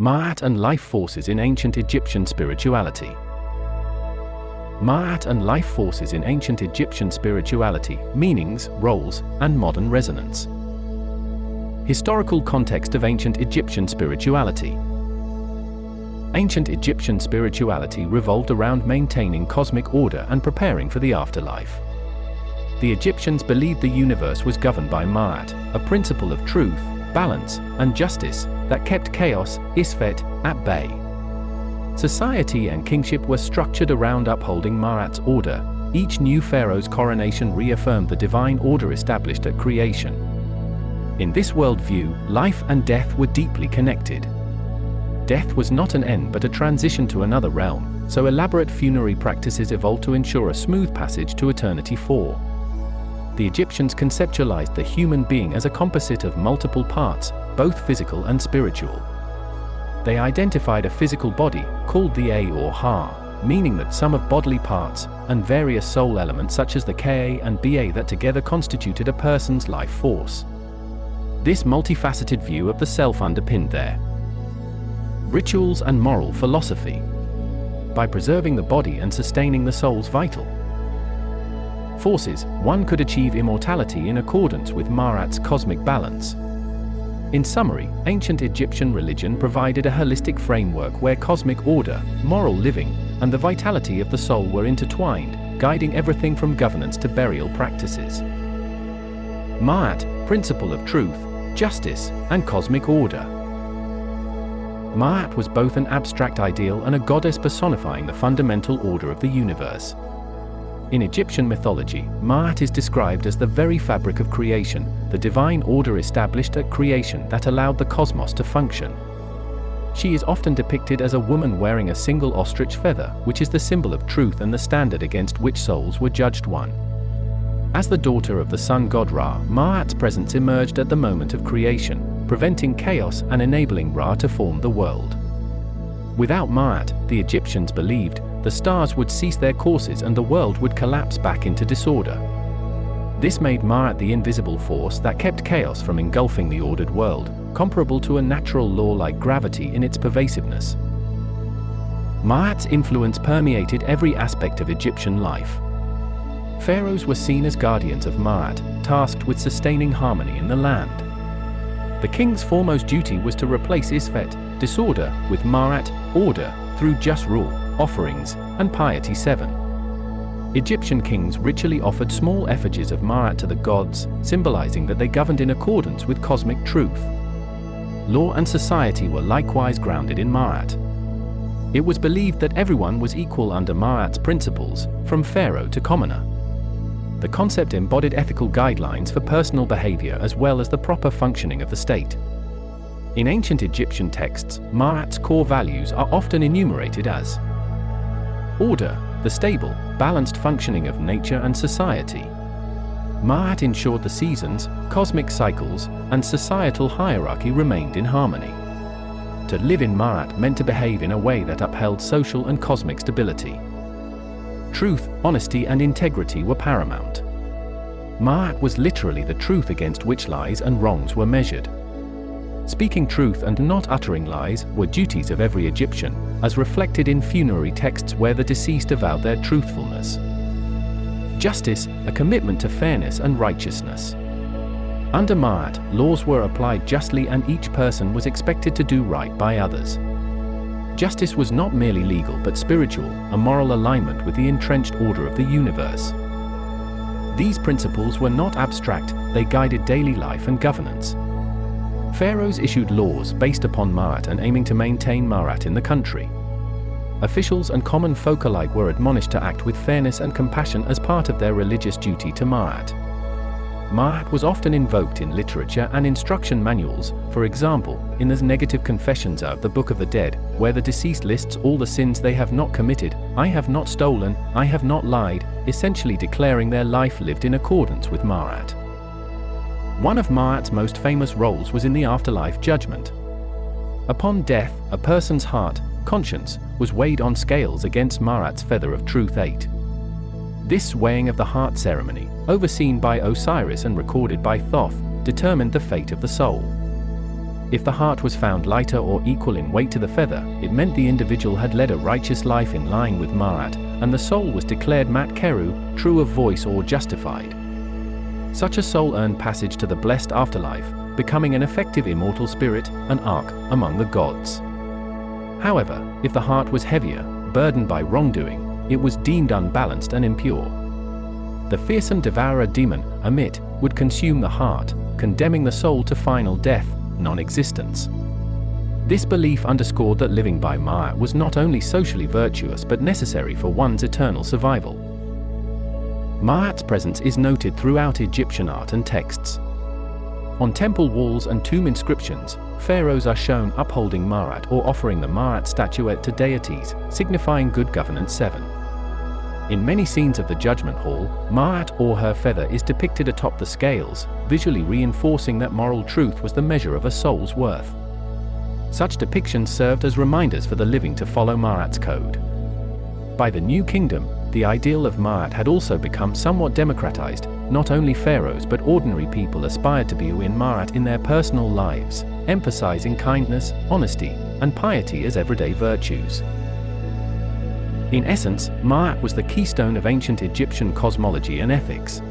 Ma'at and life forces in ancient Egyptian spirituality. Ma'at and life forces in ancient Egyptian spirituality, meanings, roles, and modern resonance. Historical context of ancient Egyptian spirituality. Ancient Egyptian spirituality revolved around maintaining cosmic order and preparing for the afterlife. The Egyptians believed the universe was governed by Ma'at, a principle of truth, balance, and justice that kept chaos, Isfet, at bay. Society and kingship were structured around upholding Ma'at's order. Each new pharaoh's coronation reaffirmed the divine order established at creation. In this worldview, life and death were deeply connected. Death was not an end but a transition to another realm, so elaborate funerary practices evolved to ensure a smooth passage to eternity. The Egyptians conceptualized the human being as a composite of multiple parts, both physical and spiritual. They identified a physical body, called the A or Ha, meaning that sum of bodily parts, and various soul elements such as the Ka and Ba that together constituted a person's life force. This multifaceted view of the self underpinned their rituals and moral philosophy. By preserving the body and sustaining the soul's vital forces, one could achieve immortality in accordance with Ma'at's cosmic balance. In summary, ancient Egyptian religion provided a holistic framework where cosmic order, moral living, and the vitality of the soul were intertwined, guiding everything from governance to burial practices. Ma'at, principle of truth, justice, and cosmic order. Ma'at was both an abstract ideal and a goddess personifying the fundamental order of the universe. In Egyptian mythology, Ma'at is described as the very fabric of creation, the divine order established at creation that allowed the cosmos to function. She is often depicted as a woman wearing a single ostrich feather, which is the symbol of truth and the standard against which souls were judged. As the daughter of the sun god Ra, Ma'at's presence emerged at the moment of creation, preventing chaos and enabling Ra to form the world. Without Ma'at, the Egyptians believed, the stars would cease their courses and the world would collapse back into disorder. This made Ma'at the invisible force that kept chaos from engulfing the ordered world, comparable to a natural law like gravity in its pervasiveness. Ma'at's influence permeated every aspect of Egyptian life. Pharaohs were seen as guardians of Ma'at, tasked with sustaining harmony in the land. The king's foremost duty was to replace Isfet, disorder, with Ma'at, order, through just rule, offerings, and piety. Egyptian kings ritually offered small effigies of Ma'at to the gods, symbolizing that they governed in accordance with cosmic truth. Law and society were likewise grounded in Ma'at. It was believed that everyone was equal under Ma'at's principles, from pharaoh to commoner. The concept embodied ethical guidelines for personal behavior as well as the proper functioning of the state. In ancient Egyptian texts, Ma'at's core values are often enumerated as order, the stable, balanced functioning of nature and society. Ma'at ensured the seasons, cosmic cycles, and societal hierarchy remained in harmony. To live in Ma'at meant to behave in a way that upheld social and cosmic stability. Truth, honesty, and integrity were paramount. Ma'at was literally the truth against which lies and wrongs were measured. Speaking truth and not uttering lies were duties of every Egyptian, as reflected in funerary texts where the deceased avowed their truthfulness. Justice, a commitment to fairness and righteousness. Under Ma'at, laws were applied justly and each person was expected to do right by others. Justice was not merely legal but spiritual, a moral alignment with the entrenched order of the universe. These principles were not abstract, they guided daily life and governance. Pharaohs issued laws based upon Ma'at and aiming to maintain Ma'at in the country. Officials and common folk alike were admonished to act with fairness and compassion as part of their religious duty to Ma'at. Ma'at was often invoked in literature and instruction manuals, for example, in the negative confessions of the Book of the Dead, where the deceased lists all the sins they have not committed. I have not stolen, I have not lied, essentially declaring their life lived in accordance with Ma'at. One of Ma'at's most famous roles was in the afterlife judgment. Upon death, a person's heart, conscience, was weighed on scales against Ma'at's feather of truth 8. This weighing of the heart ceremony, overseen by Osiris and recorded by Thoth, determined the fate of the soul. If the heart was found lighter or equal in weight to the feather, it meant the individual had led a righteous life in line with Ma'at, and the soul was declared Mat Keru, true of voice or justified. Such a soul earned passage to the blessed afterlife, becoming an effective immortal spirit, an arc, among the gods. However, if the heart was heavier, burdened by wrongdoing, it was deemed unbalanced and impure. The fearsome devourer demon, Amit, would consume the heart, condemning the soul to final death, non-existence. This belief underscored that living by Ma'at was not only socially virtuous but necessary for one's eternal survival. Ma'at's presence is noted throughout Egyptian art and texts. On temple walls and tomb inscriptions, pharaohs are shown upholding Ma'at or offering the Ma'at statuette to deities, signifying good governance. 7. In many scenes of the Judgment Hall, Ma'at or her feather is depicted atop the scales, visually reinforcing that moral truth was the measure of a soul's worth. Such depictions served as reminders for the living to follow Ma'at's code. By the New Kingdom, the ideal of Ma'at had also become somewhat democratized. Not only pharaohs but ordinary people aspired to be in Ma'at in their personal lives, emphasizing kindness, honesty, and piety as everyday virtues. In essence, Ma'at was the keystone of ancient Egyptian cosmology and ethics.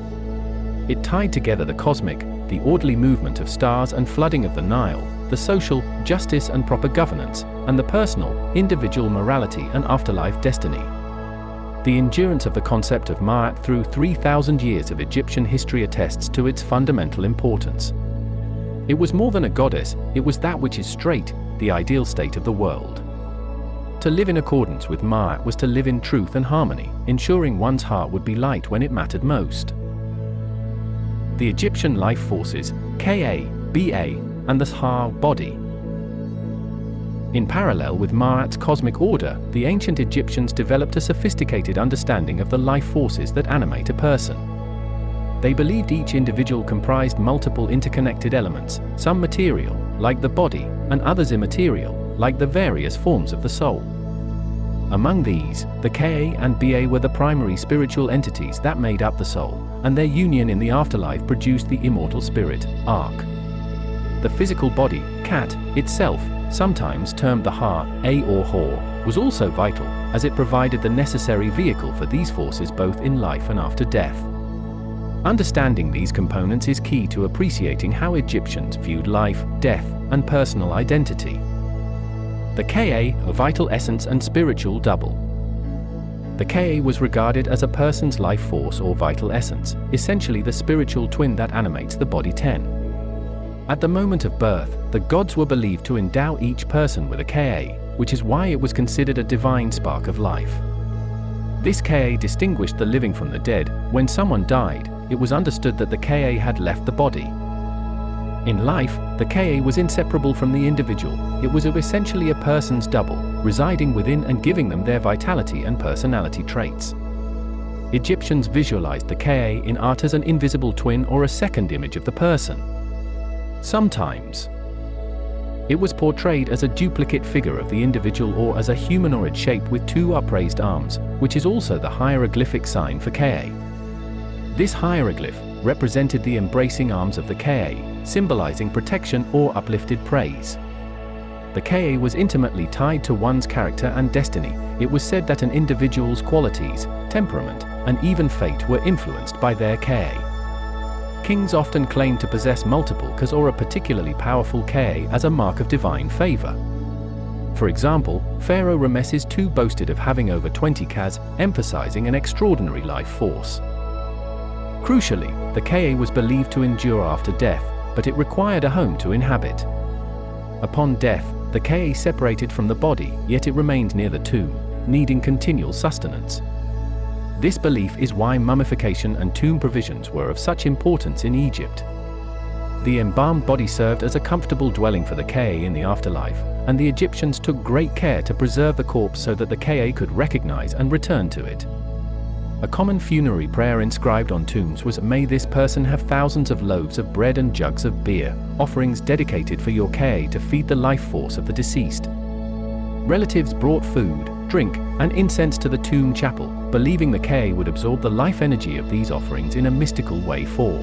It tied together the cosmic, the orderly movement of stars and flooding of the Nile, the social, justice and proper governance, and the personal, individual morality and afterlife destiny. The endurance of the concept of Ma'at through 3,000 years of Egyptian history attests to its fundamental importance. It was more than a goddess, it was that which is straight, the ideal state of the world. To live in accordance with Ma'at was to live in truth and harmony, ensuring one's heart would be light when it mattered most. The Egyptian life forces, Ka, Ba, and the Sha body. In parallel with Ma'at's cosmic order, the ancient Egyptians developed a sophisticated understanding of the life forces that animate a person. They believed each individual comprised multiple interconnected elements, some material, like the body, and others immaterial, like the various forms of the soul. Among these, the Ka and Ba were the primary spiritual entities that made up the soul, and their union in the afterlife produced the immortal spirit, Ark. The physical body, Kat, itself, sometimes termed the Ha, A or Hor, was also vital, as it provided the necessary vehicle for these forces both in life and after death. Understanding these components is key to appreciating how Egyptians viewed life, death, and personal identity. The Ka, a vital essence and spiritual double. The Ka was regarded as a person's life force or vital essence, essentially the spiritual twin that animates the body. 10. At the moment of birth, the gods were believed to endow each person with a Ka, which is why it was considered a divine spark of life. This Ka distinguished the living from the dead. When someone died, it was understood that the Ka had left the body. In life, the Ka was inseparable from the individual. It was essentially a person's double, residing within and giving them their vitality and personality traits. Egyptians visualized the Ka in art as an invisible twin or a second image of the person. Sometimes, it was portrayed as a duplicate figure of the individual or as a humanoid shape with two upraised arms, which is also the hieroglyphic sign for Ka. This hieroglyph represented the embracing arms of the Ka, symbolizing protection or uplifted praise. The Ka was intimately tied to one's character and destiny. It was said that an individual's qualities, temperament, and even fate were influenced by their Ka. Kings often claimed to possess multiple Kas or a particularly powerful Ka as a mark of divine favor. For example, Pharaoh Ramesses II boasted of having over 20 Kas, emphasizing an extraordinary life force. Crucially, the Ka was believed to endure after death, but it required a home to inhabit. Upon death, the Ka separated from the body, yet it remained near the tomb, needing continual sustenance. This belief is why mummification and tomb provisions were of such importance in Egypt. The embalmed body served as a comfortable dwelling for the Ka in the afterlife, and the Egyptians took great care to preserve the corpse so that the Ka could recognize and return to it. A common funerary prayer inscribed on tombs was, "May this person have thousands of loaves of bread and jugs of beer, offerings dedicated for your Ka to feed the life force of the deceased." Relatives brought food, drink, and incense to the tomb chapel, believing the Ka would absorb the life energy of these offerings in a mystical way. 4.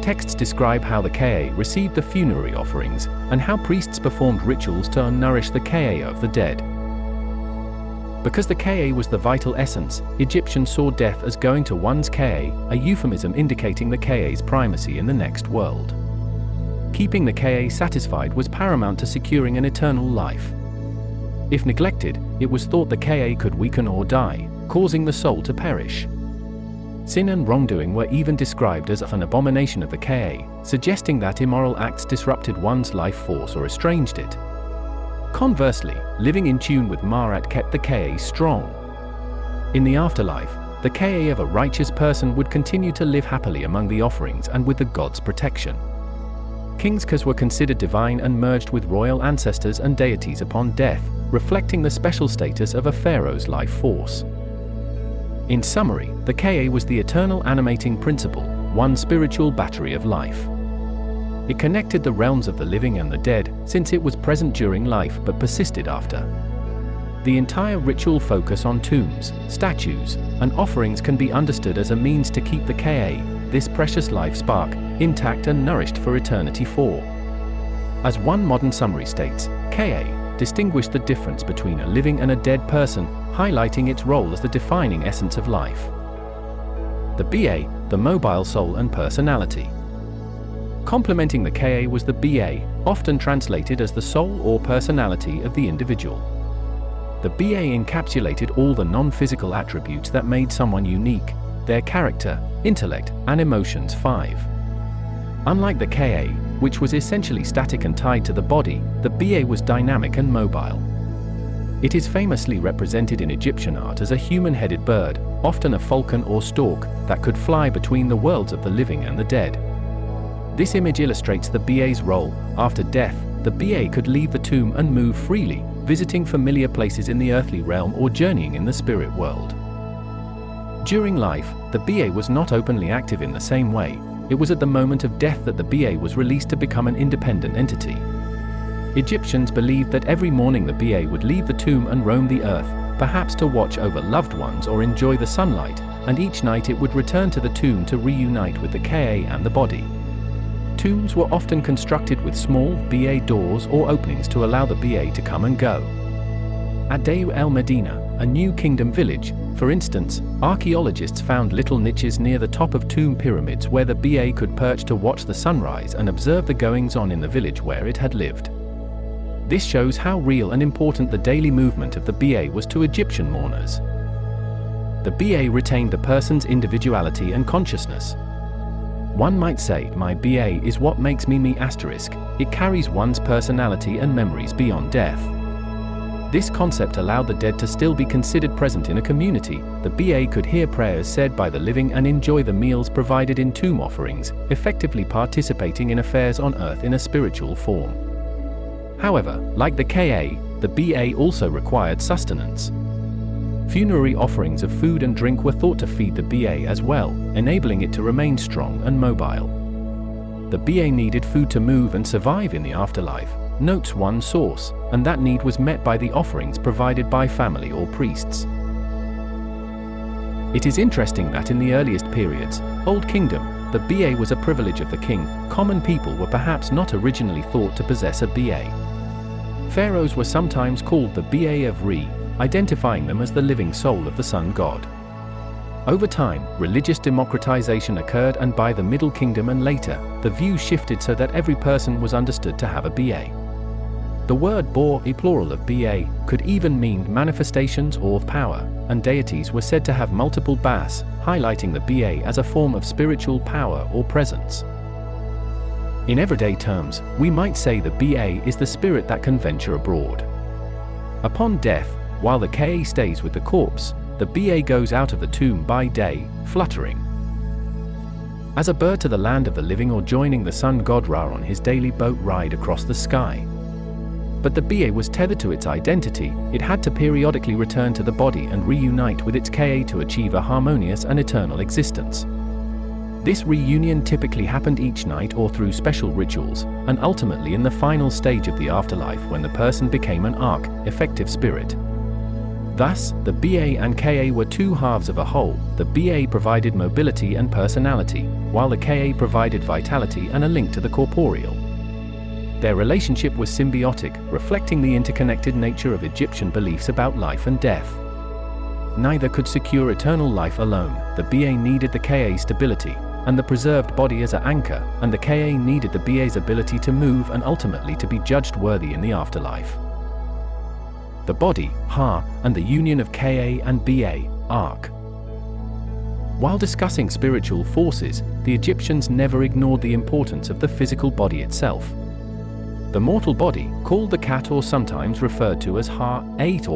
Texts describe how the Ka received the funerary offerings, and how priests performed rituals to nourish the Ka of the dead. Because the Ka was the vital essence, Egyptians saw death as going to one's Ka, a euphemism indicating the Ka's primacy in the next world. Keeping the Ka satisfied was paramount to securing an eternal life. If neglected, it was thought the Ka could weaken or die, causing the soul to perish. Sin and wrongdoing were even described as an abomination of the Ka, suggesting that immoral acts disrupted one's life force or estranged it. Conversely, living in tune with Ma'at kept the Ka strong. In the afterlife, the Ka of a righteous person would continue to live happily among the offerings and with the gods' protection. Kings' Kas were considered divine and merged with royal ancestors and deities upon death, reflecting the special status of a pharaoh's life force. In summary, the Ka was the eternal animating principle, one spiritual battery of life. It connected the realms of the living and the dead, since it was present during life but persisted after. The entire ritual focus on tombs, statues, and offerings can be understood as a means to keep the Ka, this precious life spark, intact and nourished for eternity. As one modern summary states, Ka distinguished the difference between a living and a dead person, highlighting its role as the defining essence of life. The Ba, the mobile soul and personality. Complementing the Ka was the Ba, often translated as the soul or personality of the individual. The Ba encapsulated all the non-physical attributes that made someone unique, their character, intellect, and emotions. 5. Unlike the Ka, which was essentially static and tied to the body, the Ba was dynamic and mobile. It is famously represented in Egyptian art as a human-headed bird, often a falcon or stork, that could fly between the worlds of the living and the dead. This image illustrates the Ba's role. After death, the Ba could leave the tomb and move freely, visiting familiar places in the earthly realm or journeying in the spirit world. During life, the Ba was not openly active in the same way. It was at the moment of death that the Ba was released to become an independent entity. Egyptians believed that every morning the Ba would leave the tomb and roam the earth, perhaps to watch over loved ones or enjoy the sunlight, and each night it would return to the tomb to reunite with the Ka and the body. Tombs were often constructed with small Ba doors or openings to allow the Ba to come and go. At Deir el-Medina, a new kingdom village, for instance, archaeologists found little niches near the top of tomb pyramids where the Ba could perch to watch the sunrise and observe the goings-on in the village where it had lived. This shows how real and important the daily movement of the Ba was to Egyptian mourners. The Ba retained the person's individuality and consciousness. One might say, my Ba is what makes me me*. It carries one's personality and memories beyond death. This concept allowed the dead to still be considered present in a community. The Ba could hear prayers said by the living and enjoy the meals provided in tomb offerings, effectively participating in affairs on earth in a spiritual form. However, like the Ka, the Ba also required sustenance. Funerary offerings of food and drink were thought to feed the Ba as well, enabling it to remain strong and mobile. The Ba needed food to move and survive in the afterlife, notes one source, and that need was met by the offerings provided by family or priests. It is interesting that in the earliest periods, Old Kingdom, the Ba was a privilege of the king. Common people were perhaps not originally thought to possess a Ba. Pharaohs were sometimes called the Ba of Re, identifying them as the living soul of the sun god. Over time, religious democratization occurred, and by the Middle Kingdom and later, the view shifted so that every person was understood to have a Ba. The word Ba, a plural of Ba, could even mean manifestations or power, and deities were said to have multiple Bas, highlighting the Ba as a form of spiritual power or presence. In everyday terms, we might say the Ba is the spirit that can venture abroad. Upon death, while the Ka stays with the corpse, the Ba goes out of the tomb by day, fluttering as a bird to the land of the living or joining the sun god Ra on his daily boat ride across the sky. But the Ba was tethered to its identity. It had to periodically return to the body and reunite with its Ka to achieve a harmonious and eternal existence. This reunion typically happened each night or through special rituals, and ultimately in the final stage of the afterlife when the person became an effective spirit. Thus, the Ba and Ka were two halves of a whole. The Ba provided mobility and personality, while the Ka provided vitality and a link to the corporeal. Their relationship was symbiotic, reflecting the interconnected nature of Egyptian beliefs about life and death. Neither could secure eternal life alone. The Ba needed the Ka's stability and the preserved body as an anchor, and the Ka needed the Ba's ability to move and ultimately to be judged worthy in the afterlife. The body, Ha, and the union of Ka and Ba, Ark. While discussing spiritual forces, the Egyptians never ignored the importance of the physical body itself. The mortal body, called the Kat or sometimes referred to as Ha-8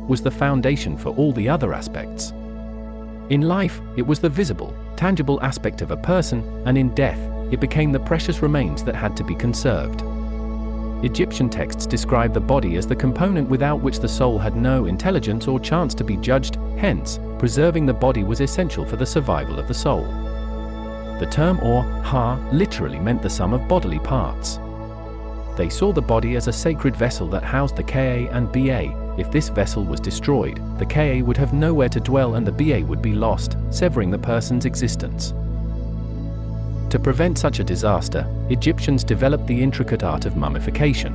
was the foundation for all the other aspects. In life, it was the visible, tangible aspect of a person, and in death, it became the precious remains that had to be conserved. Egyptian texts describe the body as the component without which the soul had no intelligence or chance to be judged, hence, preserving the body was essential for the survival of the soul. The term or Ha literally meant the sum of bodily parts. They saw the body as a sacred vessel that housed the Ka and Ba. If this vessel was destroyed, the Ka would have nowhere to dwell and the Ba would be lost, severing the person's existence. To prevent such a disaster, Egyptians developed the intricate art of mummification.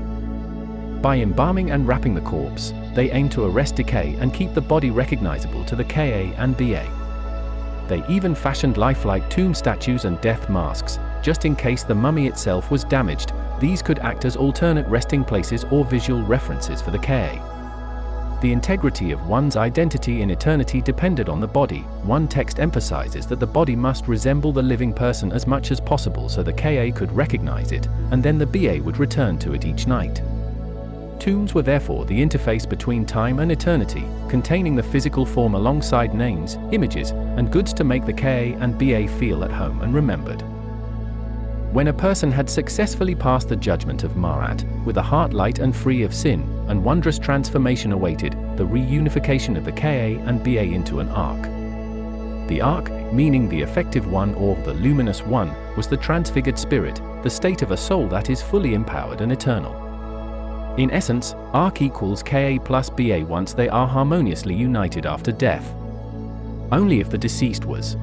By embalming and wrapping the corpse, they aimed to arrest decay and keep the body recognizable to the Ka and Ba. They even fashioned lifelike tomb statues and death masks, just in case the mummy itself was damaged. These could act as alternate resting places or visual references for the Ka. The integrity of one's identity in eternity depended on the body. One text emphasizes that the body must resemble the living person as much as possible so the Ka could recognize it, and then the Ba would return to it each night. Tombs were therefore the interface between time and eternity, containing the physical form alongside names, images, and goods to make the Ka and Ba feel at home and remembered. When a person had successfully passed the judgment of Ma'at, with a heart light and free of sin, and wondrous transformation awaited, the reunification of the Ka and Ba into an ark. The ark, meaning the effective one or the luminous one, was the transfigured spirit, the state of a soul that is fully empowered and eternal. In essence, ark equals Ka plus Ba once they are harmoniously united after death. Only if the deceased was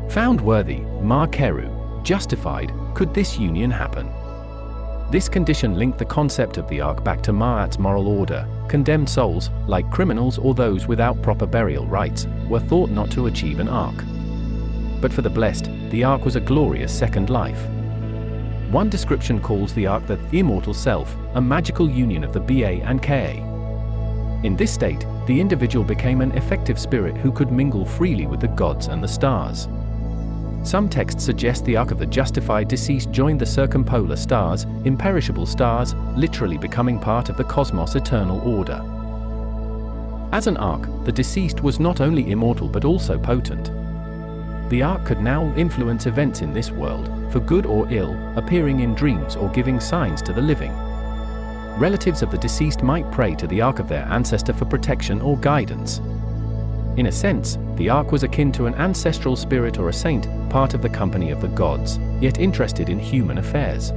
found worthy, Keru, justified, could this union happen. This condition linked the concept of the ark back to Ma'at's moral order. Condemned souls, like criminals or those without proper burial rites, were thought not to achieve an ark. But for the blessed, the ark was a glorious second life. One description calls the ark the immortal self, a magical union of the Ba and Ka. In this state, the individual became an effective spirit who could mingle freely with the gods and the stars. Some texts suggest the ark of the justified deceased joined the circumpolar stars, imperishable stars, literally becoming part of the cosmos' eternal order. As an ark, the deceased was not only immortal but also potent. The ark could now influence events in this world, for good or ill, appearing in dreams or giving signs to the living. Relatives of the deceased might pray to the ark of their ancestor for protection or guidance. In a sense, the ark was akin to an ancestral spirit or a saint, part of the company of the gods, yet interested in human affairs.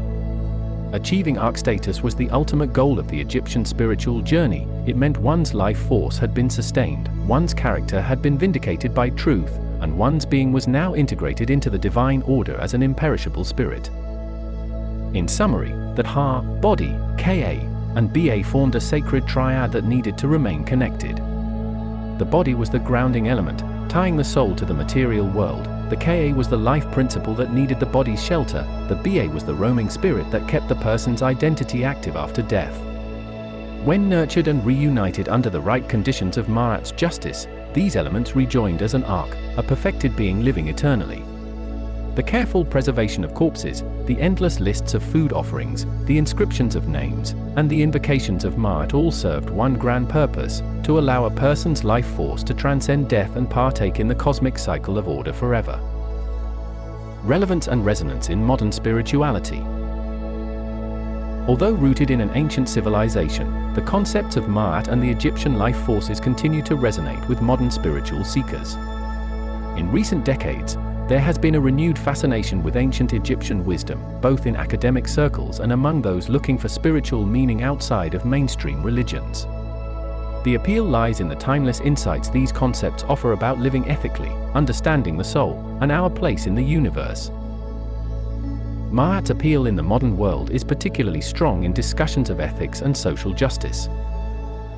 Achieving ark status was the ultimate goal of the Egyptian spiritual journey. It meant one's life force had been sustained, one's character had been vindicated by truth, and one's being was now integrated into the divine order as an imperishable spirit. In summary, that Ha, body, Ka, and Ba formed a sacred triad that needed to remain connected. The body was the grounding element, tying the soul to the material world. The Ka was the life principle that needed the body's shelter. The Ba was the roaming spirit that kept the person's identity active after death. When nurtured and reunited under the right conditions of Ma'at's justice, these elements rejoined as an ark, a perfected being living eternally. The careful preservation of corpses, the endless lists of food offerings, the inscriptions of names, and the invocations of Ma'at all served one grand purpose: to allow a person's life force to transcend death and partake in the cosmic cycle of order forever. Relevance and resonance in modern spirituality. Although rooted in an ancient civilization, the concepts of Ma'at and the Egyptian life forces continue to resonate with modern spiritual seekers. In recent decades, there has been a renewed fascination with ancient Egyptian wisdom, both in academic circles and among those looking for spiritual meaning outside of mainstream religions. The appeal lies in the timeless insights these concepts offer about living ethically, understanding the soul, and our place in the universe. Ma'at's appeal in the modern world is particularly strong in discussions of ethics and social justice.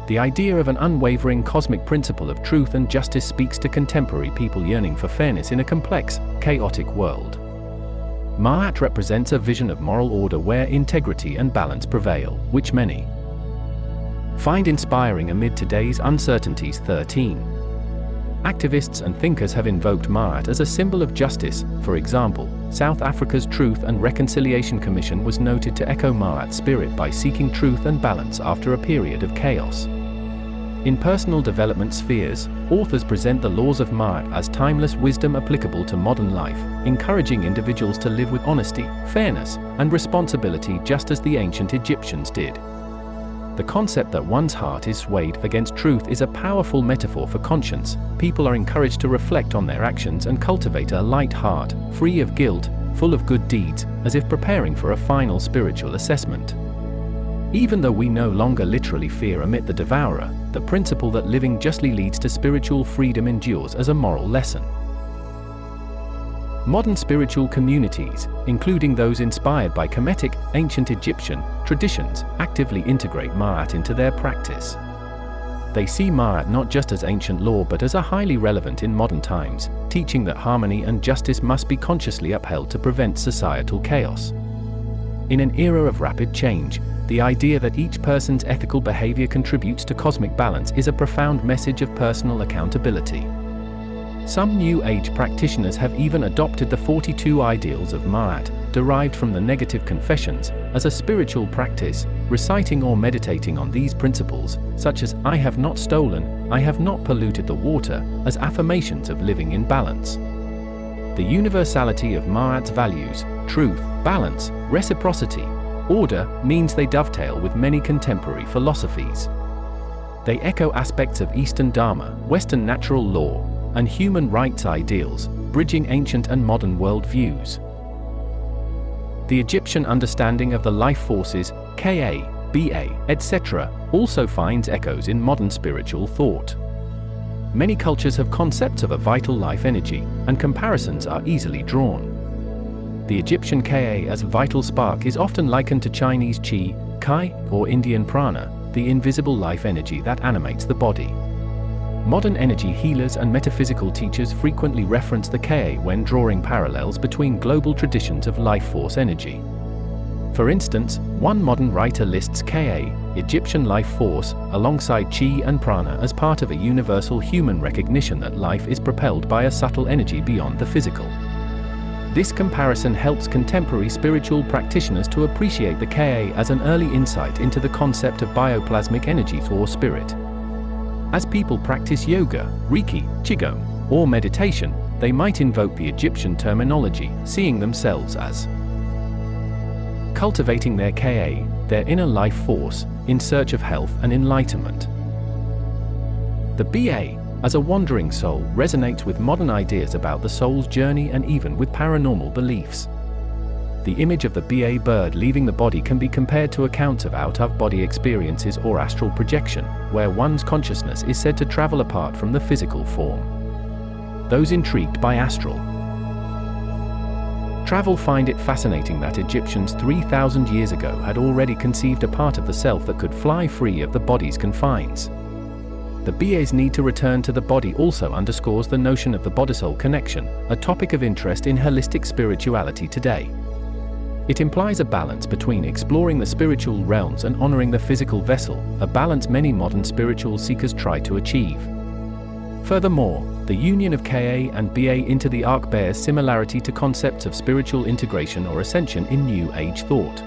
The idea of an unwavering cosmic principle of truth and justice speaks to contemporary people yearning for fairness in a complex, chaotic world. Ma'at represents a vision of moral order where integrity and balance prevail, which many find inspiring amid today's uncertainties. 13. Activists and thinkers have invoked Ma'at as a symbol of justice. For example, South Africa's Truth and Reconciliation Commission was noted to echo Ma'at's spirit by seeking truth and balance after a period of chaos. In personal development spheres, authors present the laws of Ma'at as timeless wisdom applicable to modern life, encouraging individuals to live with honesty, fairness, and responsibility just as the ancient Egyptians did. The concept that one's heart is swayed against truth is a powerful metaphor for conscience. People are encouraged to reflect on their actions and cultivate a light heart, free of guilt, full of good deeds, as if preparing for a final spiritual assessment. Even though we no longer literally fear Amit the Devourer, the principle that living justly leads to spiritual freedom endures as a moral lesson. Modern spiritual communities, including those inspired by Kemetic, ancient Egyptian, traditions, actively integrate Ma'at into their practice. They see Ma'at not just as ancient lore but as a highly relevant in modern times, teaching that harmony and justice must be consciously upheld to prevent societal chaos. In an era of rapid change, the idea that each person's ethical behavior contributes to cosmic balance is a profound message of personal accountability. Some New Age practitioners have even adopted the 42 ideals of Ma'at, derived from the negative confessions, as a spiritual practice, reciting or meditating on these principles, such as "I have not stolen, I have not polluted the water," as affirmations of living in balance. The universality of Ma'at's values, truth, balance, reciprocity, order, means they dovetail with many contemporary philosophies. They echo aspects of Eastern Dharma, Western natural law, and human rights ideals, bridging ancient and modern worldviews. The Egyptian understanding of the life forces, Ka, Ba, etc., also finds echoes in modern spiritual thought. Many cultures have concepts of a vital life energy, and comparisons are easily drawn. The Egyptian Ka as vital spark is often likened to Chinese Qi, Kai, or Indian Prana, the invisible life energy that animates the body. Modern energy healers and metaphysical teachers frequently reference the Ka when drawing parallels between global traditions of life force energy. For instance, one modern writer lists Ka, Egyptian life force, alongside Qi and Prana as part of a universal human recognition that life is propelled by a subtle energy beyond the physical. This comparison helps contemporary spiritual practitioners to appreciate the Ka as an early insight into the concept of bioplasmic energy or spirit. As people practice yoga, Reiki, Qigong, or meditation, they might invoke the Egyptian terminology, seeing themselves as cultivating their Ka, their inner life force, in search of health and enlightenment. The Ba, as a wandering soul, resonates with modern ideas about the soul's journey and even with paranormal beliefs. The image of the Ba bird leaving the body can be compared to accounts of out-of-body experiences or astral projection, where one's consciousness is said to travel apart from the physical form. Those intrigued by astral travel find it fascinating that Egyptians 3,000 years ago had already conceived a part of the self that could fly free of the body's confines. The Ba's need to return to the body also underscores the notion of the body-soul connection, a topic of interest in holistic spirituality today. It implies a balance between exploring the spiritual realms and honoring the physical vessel, a balance many modern spiritual seekers try to achieve. Furthermore, the union of Ka and Ba into the ark bears similarity to concepts of spiritual integration or ascension in New Age thought.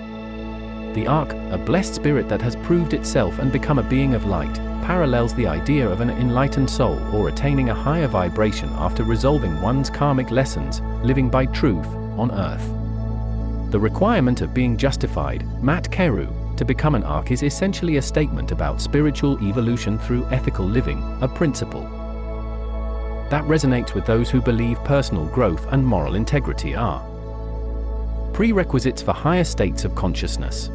The ark, a blessed spirit that has proved itself and become a being of light, parallels the idea of an enlightened soul or attaining a higher vibration after resolving one's karmic lessons, living by truth, on earth. The requirement of being justified, Mat Keru, to become an ark is essentially a statement about spiritual evolution through ethical living, a principle that resonates with those who believe personal growth and moral integrity are prerequisites for higher states of consciousness.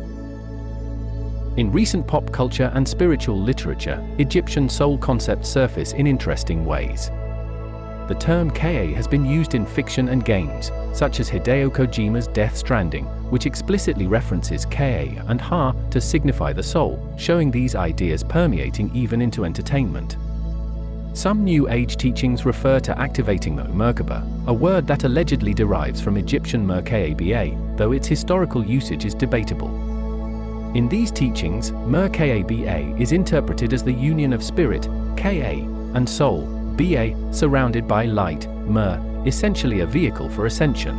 In recent pop culture and spiritual literature, Egyptian soul concepts surface in interesting ways. The term Ka has been used in fiction and games, such as Hideo Kojima's Death Stranding, which explicitly references Ka and Ha to signify the soul, showing these ideas permeating even into entertainment. Some New Age teachings refer to activating the Merkaba, a word that allegedly derives from Egyptian Merkaba, though its historical usage is debatable. In these teachings, Merkaba is interpreted as the union of spirit, Ka, and soul, Ba, surrounded by light, Mer, essentially a vehicle for ascension.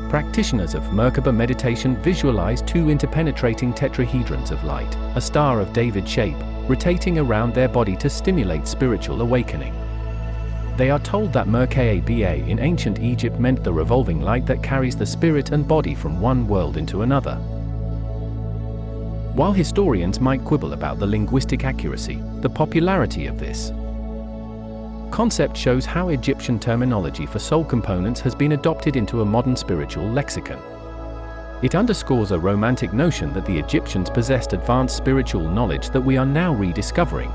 Practitioners of Merkaba meditation visualize two interpenetrating tetrahedrons of light, a Star of David shape, rotating around their body to stimulate spiritual awakening. They are told that Merkaba in ancient Egypt meant the revolving light that carries the spirit and body from one world into another. While historians might quibble about the linguistic accuracy, the popularity of this concept shows how Egyptian terminology for soul components has been adopted into a modern spiritual lexicon. It underscores a romantic notion that the Egyptians possessed advanced spiritual knowledge that we are now rediscovering.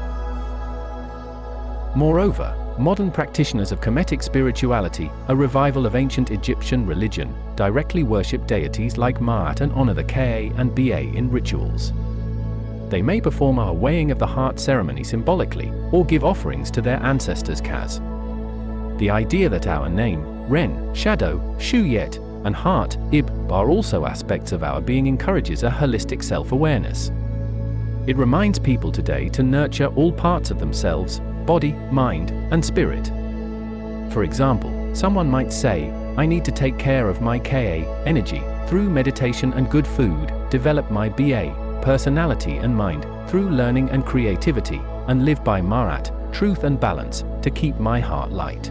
Moreover, modern practitioners of Kemetic spirituality, a revival of ancient Egyptian religion, directly worship deities like Ma'at and honor the Ka and Ba in rituals. They may perform a weighing of the heart ceremony symbolically, or give offerings to their ancestors Kaz. The idea that our name, Ren, shadow, Shu-Yet, and heart, Ib, are also aspects of our being encourages a holistic self-awareness. It reminds people today to nurture all parts of themselves, body, mind, and spirit. For example, someone might say, I need to take care of my Ka energy through meditation and good food, develop my Ba personality and mind through learning and creativity, and live by Ma'at, truth and balance, to keep my heart light.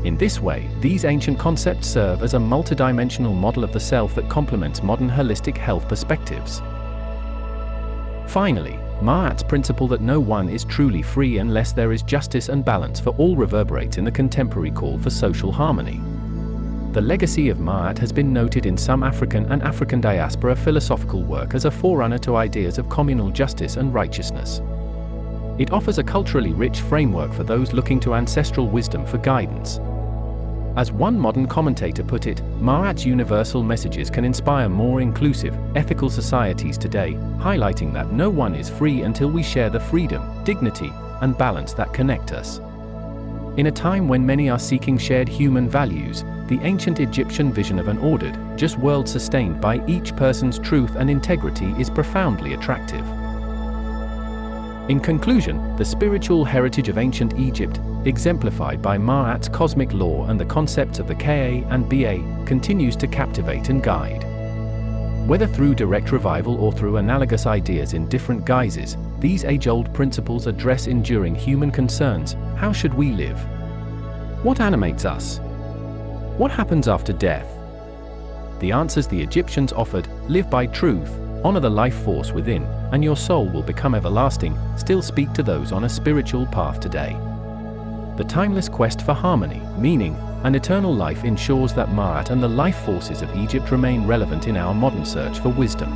In this way, these ancient concepts serve as a multidimensional model of the self that complements modern holistic health perspectives. Finally, Ma'at's principle that no one is truly free unless there is justice and balance for all reverberates in the contemporary call for social harmony. The legacy of Ma'at has been noted in some African and African diaspora philosophical work as a forerunner to ideas of communal justice and righteousness. It offers a culturally rich framework for those looking to ancestral wisdom for guidance. As one modern commentator put it, Ma'at's universal messages can inspire more inclusive, ethical societies today, highlighting that no one is free until we share the freedom, dignity, and balance that connect us. In a time when many are seeking shared human values, the ancient Egyptian vision of an ordered, just world sustained by each person's truth and integrity is profoundly attractive. In conclusion, the spiritual heritage of ancient Egypt, exemplified by Ma'at's cosmic law and the concepts of the Ka and Ba, continues to captivate and guide. Whether through direct revival or through analogous ideas in different guises, these age-old principles address enduring human concerns. How should we live? What animates us? What happens after death? The answers the Egyptians offered, live by truth, honor the life force within, and your soul will become everlasting, still speak to those on a spiritual path today. The timeless quest for harmony, meaning, and eternal life ensures that Ma'at and the life forces of Egypt remain relevant in our modern search for wisdom.